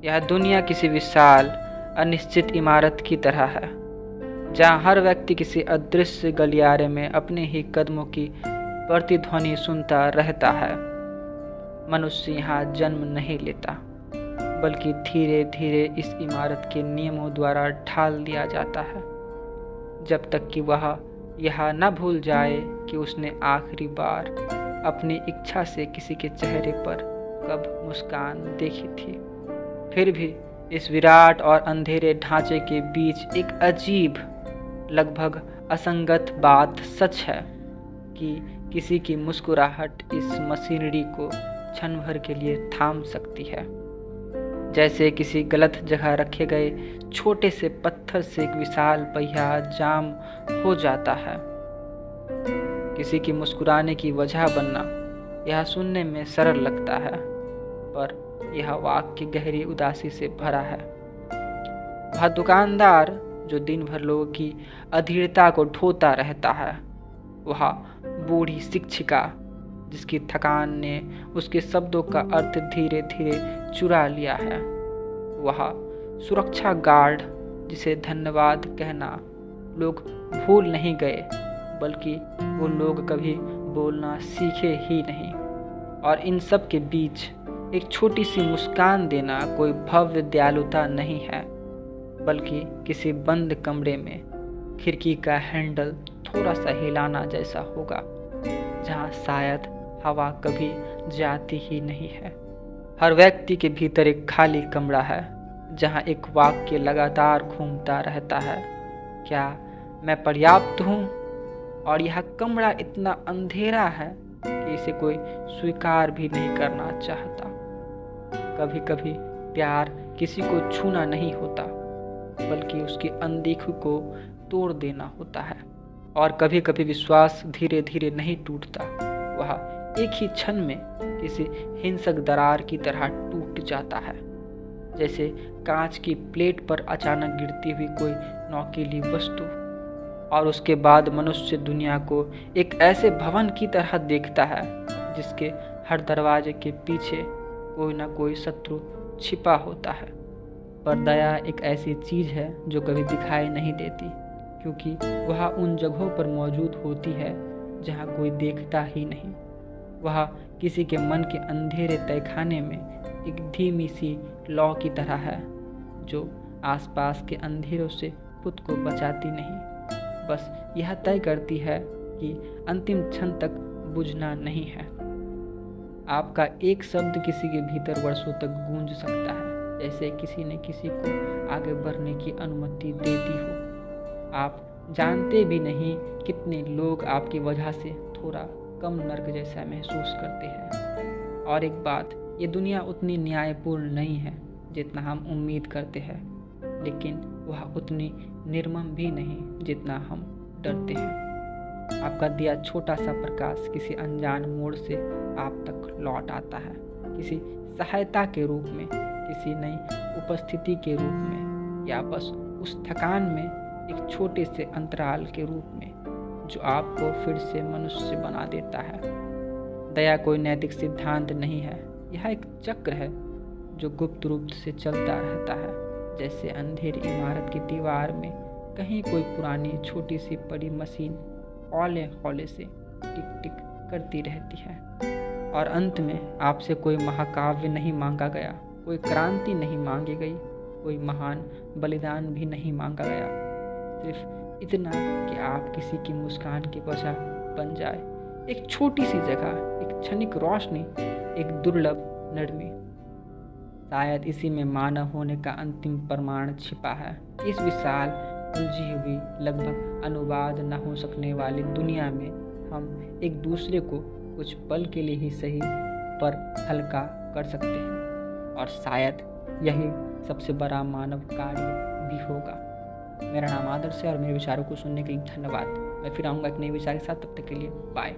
यह दुनिया किसी विशाल अनिश्चित इमारत की तरह है, जहाँ हर व्यक्ति किसी अदृश्य गलियारे में अपने ही कदमों की प्रतिध्वनि सुनता रहता है। मनुष्य यहाँ जन्म नहीं लेता, बल्कि धीरे धीरे इस इमारत के नियमों द्वारा ढाल दिया जाता है, जब तक कि वह यह न भूल जाए कि उसने आखिरी बार अपनी इच्छा से किसी के चेहरे पर कब मुस्कान देखी थी। फिर भी इस विराट और अंधेरे ढांचे के बीच एक अजीब, लगभग असंगत बात सच है कि किसी की मुस्कुराहट इस मशीनरी को क्षण भर के लिए थाम सकती है। जैसे किसी गलत जगह रखे गए छोटे से पत्थर से एक विशाल पहिया जाम हो जाता है। किसी की मुस्कुराने की वजह बनना यह सुनने में सरल लगता है, पर यह वाक्य गहरी उदासी से भरा है। वह दुकानदार जो दिन भर लोगों की अधीरता को ढोता रहता है, वह बूढ़ी शिक्षिका जिसकी थकान ने उसके शब्दों का अर्थ धीरे धीरे चुरा लिया है, वह सुरक्षा गार्ड जिसे धन्यवाद कहना लोग भूल नहीं गए, बल्कि वो लोग कभी बोलना सीखे ही नहीं। और इन सब के बीच एक छोटी सी मुस्कान देना कोई भव्य दयालुता नहीं है, बल्कि किसी बंद कमरे में खिड़की का हैंडल थोड़ा सा हिलाना जैसा होगा, जहाँ शायद हवा कभी जाती ही नहीं है। हर व्यक्ति के भीतर एक खाली कमरा है, जहाँ एक वाक्य लगातार घूमता रहता है, क्या मैं पर्याप्त हूँ? और यह कमरा इतना अंधेरा है कि इसे कोई स्वीकार भी नहीं करना चाहता। कभी कभी प्यार किसी को छूना नहीं होता, बल्कि उसकी अनदेखी को तोड़ देना होता है। और कभी कभी विश्वास धीरे धीरे नहीं टूटता, वह एक ही क्षण में किसी हिंसक दरार की तरह टूट जाता है, जैसे कांच की प्लेट पर अचानक गिरती हुई कोई नोकीली वस्तु। और उसके बाद मनुष्य दुनिया को एक ऐसे भवन की तरह देखता है जिसके हर दरवाजे के पीछे कोई ना कोई शत्रु छिपा होता है। पर दया एक ऐसी चीज़ है जो कभी दिखाई नहीं देती, क्योंकि वह उन जगहों पर मौजूद होती है जहाँ कोई देखता ही नहीं। वह किसी के मन के अंधेरे तहखाने में एक धीमी सी लौ की तरह है, जो आसपास के अंधेरों से खुद को बचाती नहीं, बस यह तय करती है कि अंतिम क्षण तक बुझना नहीं है। आपका एक शब्द किसी के भीतर वर्षों तक गूंज सकता है, जैसे किसी ने किसी को आगे बढ़ने की अनुमति दे दी हो। आप जानते भी नहीं कितने लोग आपकी वजह से थोड़ा कम नर्क जैसा महसूस करते हैं। और एक बात, ये दुनिया उतनी न्यायपूर्ण नहीं है जितना हम उम्मीद करते हैं, लेकिन वह उतनी निर्मम भी नहीं जितना हम डरते हैं। आपका दिया छोटा सा प्रकाश किसी अनजान मोड़ से आप तक लौट आता है, किसी सहायता के रूप में, किसी नई उपस्थिति के रूप में, या बस उस थकान में एक छोटे से अंतराल के रूप में जो आपको फिर से मनुष्य बना देता है। दया कोई नैतिक सिद्धांत नहीं है, यह एक चक्र है जो गुप्त रूप से चलता रहता है, जैसे अंधेरी इमारत की दीवार में कहीं कोई पुरानी छोटी सी पड़ी मशीन हौले हौले से टिक टिक करती रहती है। और अंत में आपसे कोई महाकाव्य नहीं मांगा गया, कोई क्रांति नहीं मांगी गई, कोई महान बलिदान भी नहीं मांगा गया, सिर्फ इतना कि आप किसी की मुस्कान की वजह बन जाए। एक छोटी सी जगह, एक क्षणिक रोशनी, एक दुर्लभ नरमी। शायद इसी में मानव होने का अंतिम प्रमाण छिपा है। इस विशाल, उलझी हुई, लगभग अनुवाद न हो सकने वाली दुनिया में हम एक दूसरे को कुछ पल के लिए ही सही पर हल्का कर सकते हैं, और शायद यही सबसे बड़ा मानव कार्य भी होगा। मेरा नाम आदर्श है और मेरे विचारों को सुनने के लिए धन्यवाद। मैं फिर आऊँगा एक नए विचार के साथ, तब तक के लिए बाय।